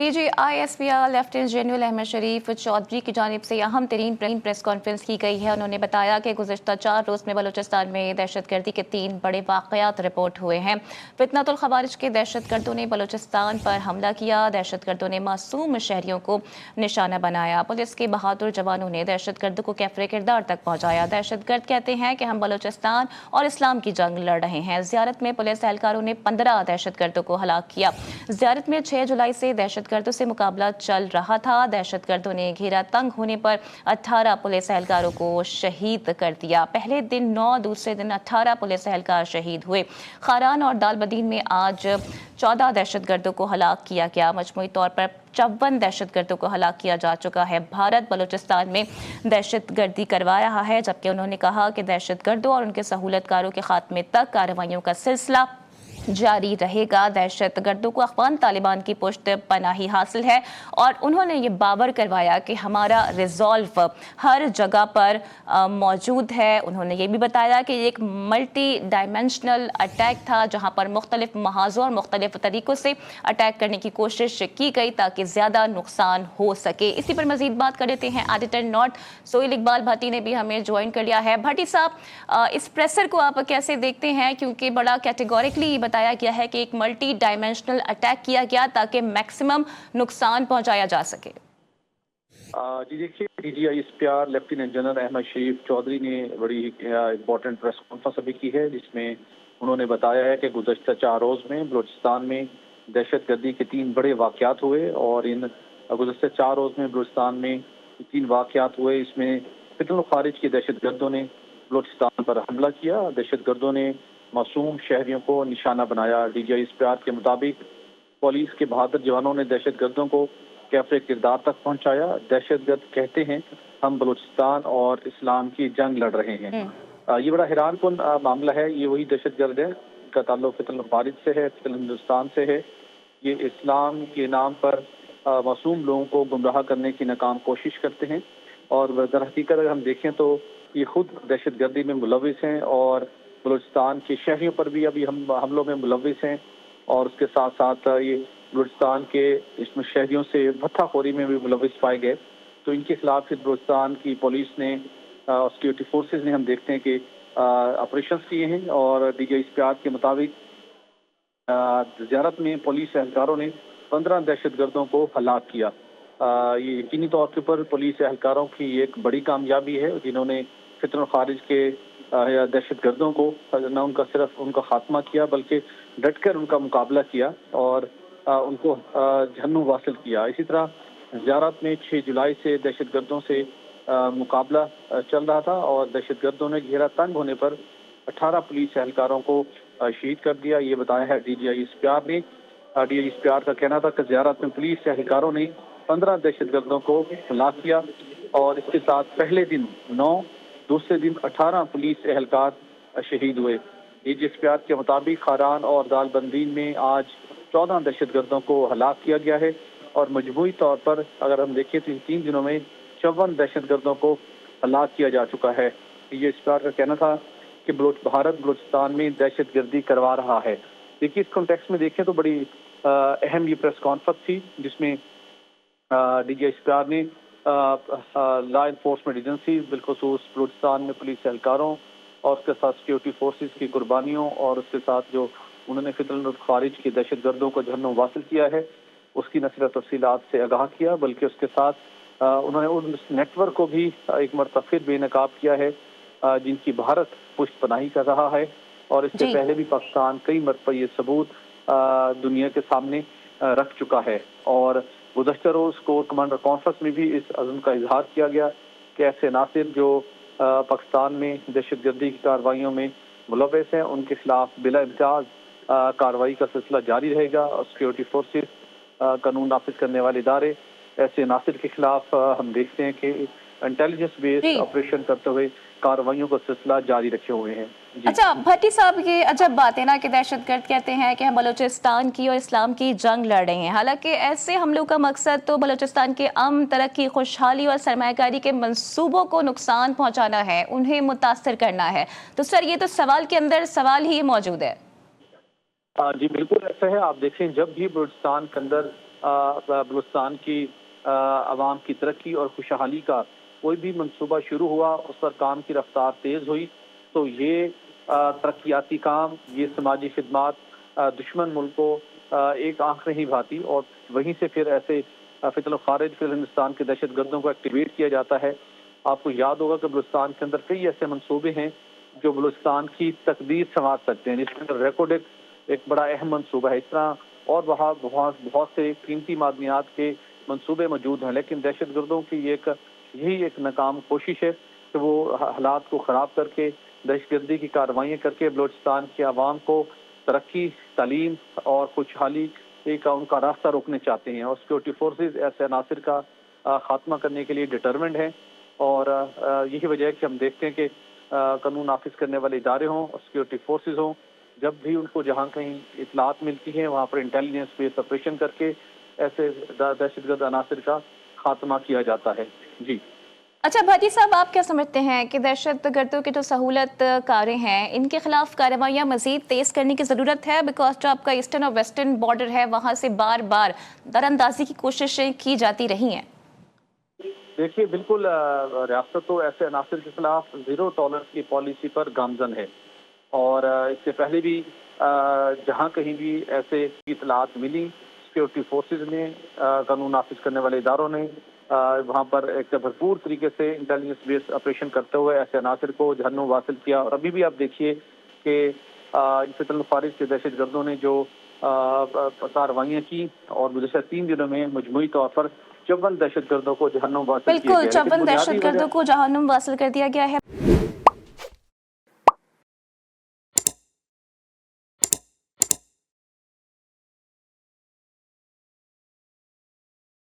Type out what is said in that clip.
ISPR lieutenant general Ahmad شریف چودھری کی جانب سے اہم ترین پریس کانفرنس کی گئی ہے۔ انہوں نے بتایا کہ گزشتہ 4 روز میں بلوچستان میں دہشت گردی کے 3 بڑے واقعات رپورٹ ہوئے ہیں۔ فتنۃ الخوارج کے دہشت گردوں نے بلوچستان پر حملہ کیا، دہشت گردوں نے معصوم شہریوں کو نشانہ بنایا، پولیس کے بہادر جوانوں نے دہشت گردوں کو کیفر کردار تک پہنچایا۔ دہشت گرد کہتے ہیں کہ ہم بلوچستان اور اسلام کی جنگ لڑ رہے ہیں۔ زیارت میں پولیس اہلکاروں نے 15 دہشت گردوں کو ہلاک کیا۔ زیارت میں 6 جولائی سے دہشت گردوں سے مقابلہ چل رہا تھا۔ دہشت گردوں نے گھیرا تنگ ہونے پر 18 پولیس اہلکاروں کو شہید کر دیا۔ پہلے دن 9، دوسرے دن 18 پولیس اہلکار شہید ہوئے۔ خاران اور دال بدین میں آج 14 دہشت گردوں کو ہلاک کیا گیا۔ مجموعی طور پر 54 دہشت گردوں کو ہلاک کیا جا چکا ہے۔ بھارت بلوچستان میں دہشت گردی کروا رہا ہے، جبکہ انہوں نے کہا کہ دہشت گردوں اور ان کے سہولت کاروں کے خاتمے تک کارروائیوں کا سلسلہ جاری رہے گا۔ دہشت گردوں کو افغان طالبان کی پشت پناہی حاصل ہے اور انہوں نے یہ باور کروایا کہ ہمارا ریزالو ہر جگہ پر موجود ہے۔ انہوں نے یہ بھی بتایا کہ یہ ایک ملٹی ڈائمینشنل اٹیک تھا، جہاں پر مختلف محاذوں اور مختلف طریقوں سے اٹیک کرنے کی کوشش کی گئی تاکہ زیادہ نقصان ہو سکے۔ اسی پر مزید بات کر لیتے ہیں ایڈیٹر نوٹ سہیل اقبال بھٹی نے بھی ہمیں جوائن کر لیا ہے۔ بھٹی صاحب، اس پریسر کو آپ کیسے دیکھتے ہیں؟ کیونکہ بڑا کیٹیگوریکلی بتایا گیا ہے کہ ایک ملٹی ڈائمینشنل اٹیک کیا گیا تاکہ میکسیمم نقصان پہنچایا جا سکے۔ جی دیکھیے، ISPR لیفٹیننٹ جنرل احمد شریف چودھری نے بڑی امپورٹنٹ پریس کانفرنس ابھی کی ہے، جس میں انہوں نے بتایا ہے کہ گزشتہ 4 روز میں بلوچستان میں دہشت گردی کے 3 بڑے واقعات ہوئے، اور ان گزشتہ 4 روز میں بلوچستان میں 3 واقعات ہوئے۔ اس میں فتنۃ الخوارج کے دہشت گردوں نے بلوچستان پر حملہ کیا، دہشت گردوں نے معصوم شہریوں کو نشانہ بنایا۔ ISPR کے مطابق پولیس کے بہادر جوانوں نے دہشت گردوں کو کیفر کردار تک پہنچایا۔ دہشت گرد کہتے ہیں ہم بلوچستان اور اسلام کی جنگ لڑ رہے ہیں۔ یہ بڑا حیران کن معاملہ ہے۔ یہ وہی دہشت گرد ہے جن کا تعلق فتنۃ الخوارج سے ہے، فتنۃ ہندوستان سے ہے۔ یہ اسلام کے نام پر معصوم لوگوں کو گمراہ کرنے کی ناکام کوشش کرتے ہیں، اور در حقیقت اگر ہم دیکھیں تو یہ خود دہشت گردی میں ملوث ہیں، اور بلوچستان کے شہریوں پر بھی ابھی ہم حملوں میں ملوث ہیں، اور اس کے ساتھ ساتھ یہ بلوچستان کے اس میں شہریوں سے بھتہ خوری میں بھی ملوث پائے گئے۔ تو ان کے خلاف پھر بلوچستان کی پولیس نے اور سیکورٹی فورسز نے، ہم دیکھتے ہیں کہ آپریشنز کیے ہیں، اور ISPR کے مطابق زیارت میں پولیس اہلکاروں نے 15 دہشت گردوں کو ہلاک کیا۔ یہ یقینی طور کے پر پولیس اہلکاروں کی ایک بڑی کامیابی ہے، جنہوں نے فتنۃ الخوارج کے دہشت گردوں کو نہ ان کا صرف ان کا خاتمہ کیا، بلکہ ڈٹ کر ان کا مقابلہ کیا اور ان کو جہنم واصل کیا۔ اسی طرح زیارت میں 6 جولائی سے دہشت گردوں سے مقابلہ چل رہا تھا، اور دہشت گردوں نے گھیرا تنگ ہونے پر 18 پولیس اہلکاروں کو شہید کر دیا۔ یہ بتایا ہے ISPR نے۔ ISPR کا کہنا تھا کہ زیارت میں پولیس اہلکاروں نے 15 دہشت گردوں کو ہلاک کیا، اور اس کے ساتھ پہلے دن 9، دوسرے دن 18 پولیس اہلکار شہید ہوئے۔ ISPR کے مطابق خاران اور دال بندین میں آج 14 دہشت گردوں کو ہلاک کیا گیا ہے، اور مجموعی طور پر اگر ہم دیکھیں تو ان 3 دنوں میں 54 دہشت گردوں کو ہلاک کیا جا چکا ہے۔ ISPR کا کہنا تھا کہ بھارت بلوچستان میں دہشت گردی کروا رہا ہے۔ دیکھیے، اس کانٹیکسٹ میں دیکھیں تو بڑی اہم یہ پریس کانفرنس تھی، جس میں ISPR نے لا انفورسمنٹ ایجنسیز، بالخصوص بلوچستان میں پولیس اہلکاروں اور اس کے ساتھ سیکورٹی فورسز کی قربانیوں، اور اس کے ساتھ جو انہوں نے فتنۃ الخوارج کے دہشت گردوں کو جہنم واصل کیا ہے، اس کی نہ صرف تفصیلات سے آگاہ کیا، بلکہ اس کے ساتھ انہوں نے اس نیٹ ورک کو بھی ایک مرتبہ پھر بے نقاب کیا ہے، جن کی بھارت پشت پناہی کر رہا ہے، اور اس سے پہلے بھی پاکستان کئی مرتبہ یہ ثبوت دنیا کے سامنے رکھ چکا ہے۔ اور گزشتہ روز کور کمانڈر کانفرنس میں بھی اس عزم کا اظہار کیا گیا کہ ایسے عناصر جو پاکستان میں دہشت گردی کی کارروائیوں میں ملوث ہیں، ان کے خلاف بلا امتیاز کارروائی کا سلسلہ جاری رہے گا، اور سیکورٹی فورسز، قانون نافذ کرنے والے ادارے ایسے عناصر کے خلاف ہم دیکھتے ہیں کہ انٹیلیجنس بیسڈ آپریشن کرتے ہوئے کارروائیوں کا سلسلہ جاری رکھے ہوئے ہیں۔ اچھا بھٹی صاحب، یہ عجب بات ہے نا کہ دہشت گرد کہتے ہیں کہ ہم بلوچستان کی اور اسلام کی جنگ لڑ رہے ہیں، حالانکہ ایسے حملوں کا مقصد تو بلوچستان کے امن، ترقی، خوشحالی اور سرمایہ کاری کے منصوبوں کو نقصان پہنچانا ہے، انہیں متاثر کرنا ہے۔ تو سر، یہ تو سوال کے اندر سوال ہی موجود ہے۔ جی بالکل ایسا ہے۔ آپ دیکھیں، جب بھی بلوچستان کے اندر بلوچستان کی عوام کی ترقی اور خوشحالی کا کوئی بھی منصوبہ شروع ہوا، اس پر کام کی رفتار تیز ہوئی، تو یہ ترقیاتی کام، یہ سماجی خدمات دشمن ملک کو ایک آنکھ نہیں بھاتی، اور وہیں سے پھر ایسے فطر الخارج فی ہندوستان کے دہشت گردوں کو ایکٹیویٹ کیا جاتا ہے۔ آپ کو یاد ہوگا کہ بلوچستان کے اندر کئی ایسے منصوبے ہیں جو بلوچستان کی تقدیر سنوار سکتے ہیں، جس کے اندر ریکوڈک ایک بڑا اہم منصوبہ ہے۔ اس طرح اور وہاں بہت سے قیمتی معدنیات کے منصوبے موجود ہیں، لیکن دہشت گردوں کی یہی ایک ناکام کوشش ہے کہ وہ حالات کو خراب کر کے، دہشت گردی کی کارروائیاں کر کے بلوچستان کے عوام کو ترقی، تعلیم اور خوشحالی کا ان کا راستہ روکنے چاہتے ہیں، اور سیکورٹی فورسز ایسے عناصر کا خاتمہ کرنے کے لیے ڈٹرمنڈ ہیں۔ اور یہی وجہ ہے کہ ہم دیکھتے ہیں کہ قانون نافذ کرنے والے ادارے ہوں اور سیکورٹی فورسز ہوں، جب بھی ان کو جہاں کہیں اطلاعات ملتی ہیں وہاں پر انٹیلیجنس بیس آپریشن کر کے ایسے دہشت گرد عناصر کا خاتمہ کیا جاتا ہے۔ جی اچھا بھاٹی صاحب، آپ کیا سمجھتے ہیں کہ دہشت گردوں کے جو سہولت کاریں ہیں ان کے خلاف کارروائیاں مزید تیز کرنے کی ضرورت ہے؟ بیکاز جو آپ کا ایسٹرن اور ویسٹرن بارڈر ہے وہاں سے بار بار دراندازی کی کوششیں کی جاتی رہی ہیں۔ دیکھیے، بالکل ریاست تو ایسے عناصر کے خلاف زیرو ٹالرنس کی پالیسی پر گامزن ہے، اور اس سے پہلے بھی جہاں کہیں بھی ایسے اطلاعات ملی، سیکورٹی فورسز نے، قانون نافذ کرنے والے اداروں نے وہاں پر ایک بھرپور طریقے سے انٹیلیجنس بیس آپریشن کرتے ہوئے ایسے عناصر کو جہنم واصل کیا۔ اور ابھی بھی آپ دیکھیے کہ فطر الخارج کے دہشت گردوں نے جو کارروائیاں کی، اور گزشتہ 3 دنوں میں مجموعی طور پر 54 دہشت گردوں کو جہنم واصل کیا بالکل گیا ہے۔ لیکن 54 بنیادی دہشت وجہ گردوں کو جہنم واصل کر دیا گیا ہے۔